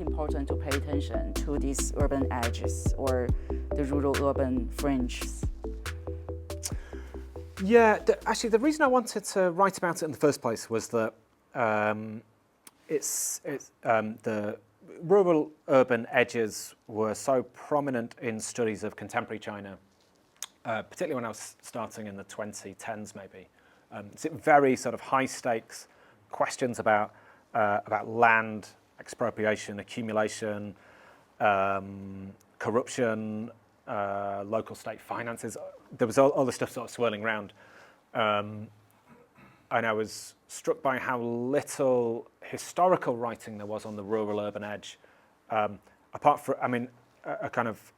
important to pay attention to these urban edges or the rural-urban fringes? Yeah, actually, the reason I wanted to write about it in the first place was that the rural-urban edges were so prominent in studies of contemporary China, particularly when I was starting in the 2010s, maybe. It's very sort of high-stakes questions about land, expropriation, accumulation, corruption, local state finances. There was all this stuff sort of swirling around. And I was struck by how little historical writing there was on the rural-urban edge, apart from, I mean, a kind of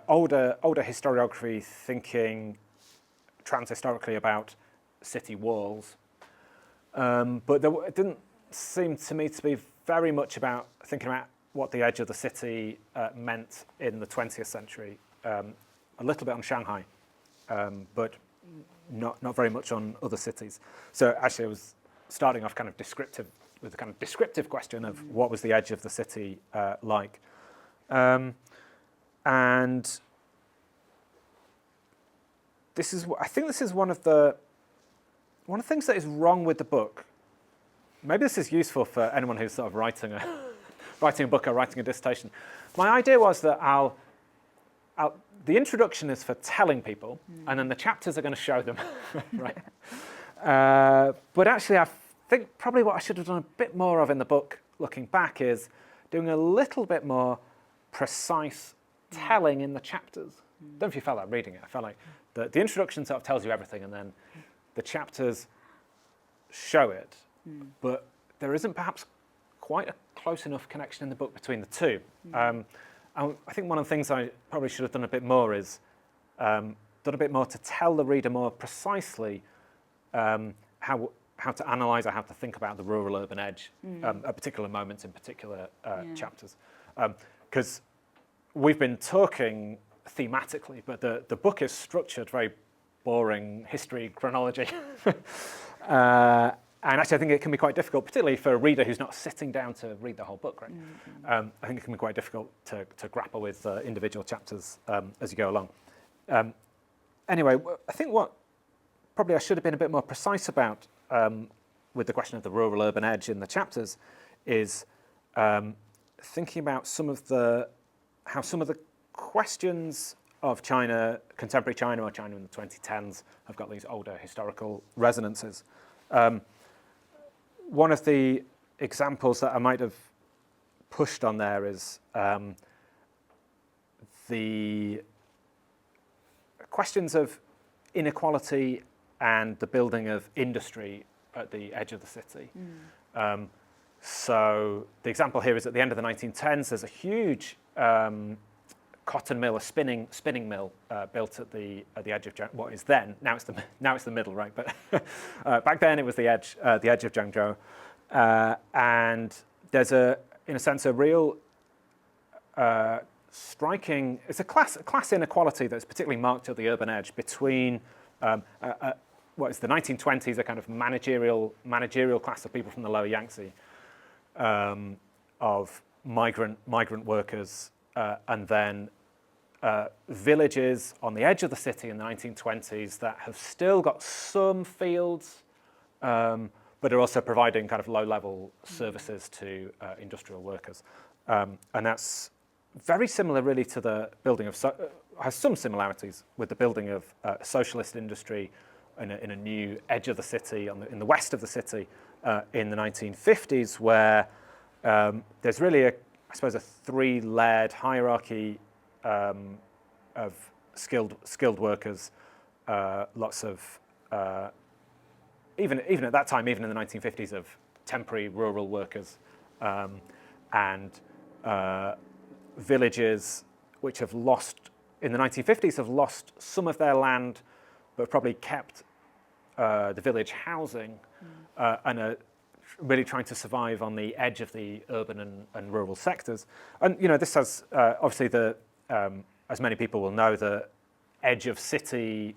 older historiography thinking transhistorically about city walls. But it didn't seem to me to be very much about thinking about what the edge of the city meant in the 20th century. A little bit on Shanghai, but not very much on other cities. So actually I was starting off kind of with a kind of descriptive question of what was the edge of the city like. And I think this is one of the things that is wrong with the book. Maybe this is useful for anyone who's sort of writing a book or writing a dissertation. My idea was that the introduction is for telling people, and then the chapters are going to show them, right? But actually, I think probably what I should have done a bit more of in the book, looking back, is doing a little bit more precise telling in the chapters. I don't know if you felt that reading it. I felt like the introduction sort of tells you everything, and then the chapters show it, but there isn't perhaps quite a close enough connection in the book between the two. I think one of the things I probably should have done a bit more is done a bit more to tell the reader more precisely how to analyse or how to think about the rural-urban edge at particular moments in particular chapters. Because we've been talking thematically, but the book is structured very boring history chronology. And actually, I think it can be quite difficult, particularly for a reader who's not sitting down to read the whole book, right? I think it can be quite difficult to grapple with individual chapters as you go along. Anyway, I think what probably I should have been a bit more precise about with the question of the rural-urban edge in the chapters is thinking about how some of the questions of China, contemporary China or China in the 2010s, have got these older historical resonances. One of the examples that I might have pushed on there is the questions of inequality and the building of industry at the edge of the city. So the example here is at the end of the 1910s, there's a huge cotton mill, a spinning mill built at the edge of what is then, now it's the middle, right? But back then it was the edge of Zhengzhou, and there's in a sense a real striking. It's a class inequality that's particularly marked at the urban edge between what is the 1920s, a kind of managerial class of people from the lower Yangtze, of migrant workers, and then villages on the edge of the city in the 1920s that have still got some fields, but are also providing kind of low-level services to industrial workers. And that's very similar, really, to the building of, has some similarities with the building of socialist industry in a new edge of the city, in the west of the city in the 1950s, where there's really, I suppose, a three-layered hierarchy of skilled workers, lots of, even at that time, even in the 1950s, of temporary rural workers, and villages which have lost, in the 1950s, have lost some of their land, but probably kept the village housing, and are really trying to survive on the edge of the urban and rural sectors. And this has obviously as many people will know, the edge of city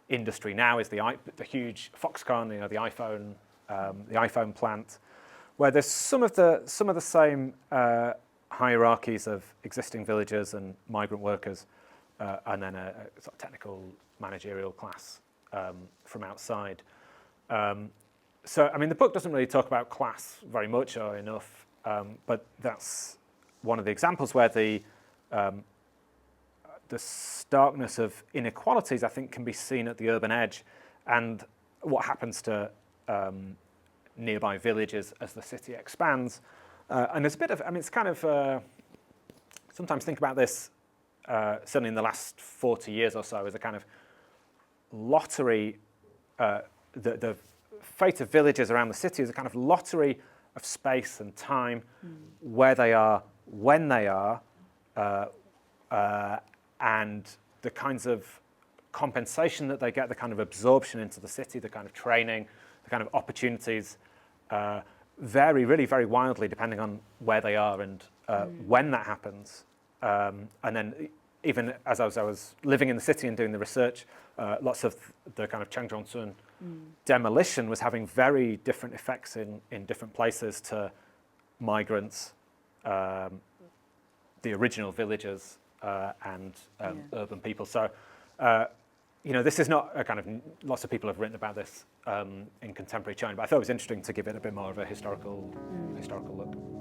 industry now is the huge Foxconn, the iPhone plant, where there's some of the same hierarchies of existing villagers and migrant workers, and then a sort of technical managerial class from outside. So, I mean, the book doesn't really talk about class very much or enough, but that's one of the examples where the starkness of inequalities, I think, can be seen at the urban edge, and what happens to nearby villages as the city expands. And there's a bit of, I mean, it's kind of, sometimes think about this, certainly in the last 40 years or so, as a kind of lottery. The fate of villages around the city is a kind of lottery of space and time, where they are, when they are, and the kinds of compensation that they get, the kind of absorption into the city, the kind of training, the kind of opportunities, vary really very wildly depending on where they are and when that happens. And then even as I was living in the city and doing the research, lots of the kind of Zhengzhou demolition was having very different effects in different places to migrants, the original villagers, and urban people. So, you know, this is not a kind of, lots of people have written about this in contemporary China, but I thought it was interesting to give it a bit more of a historical look.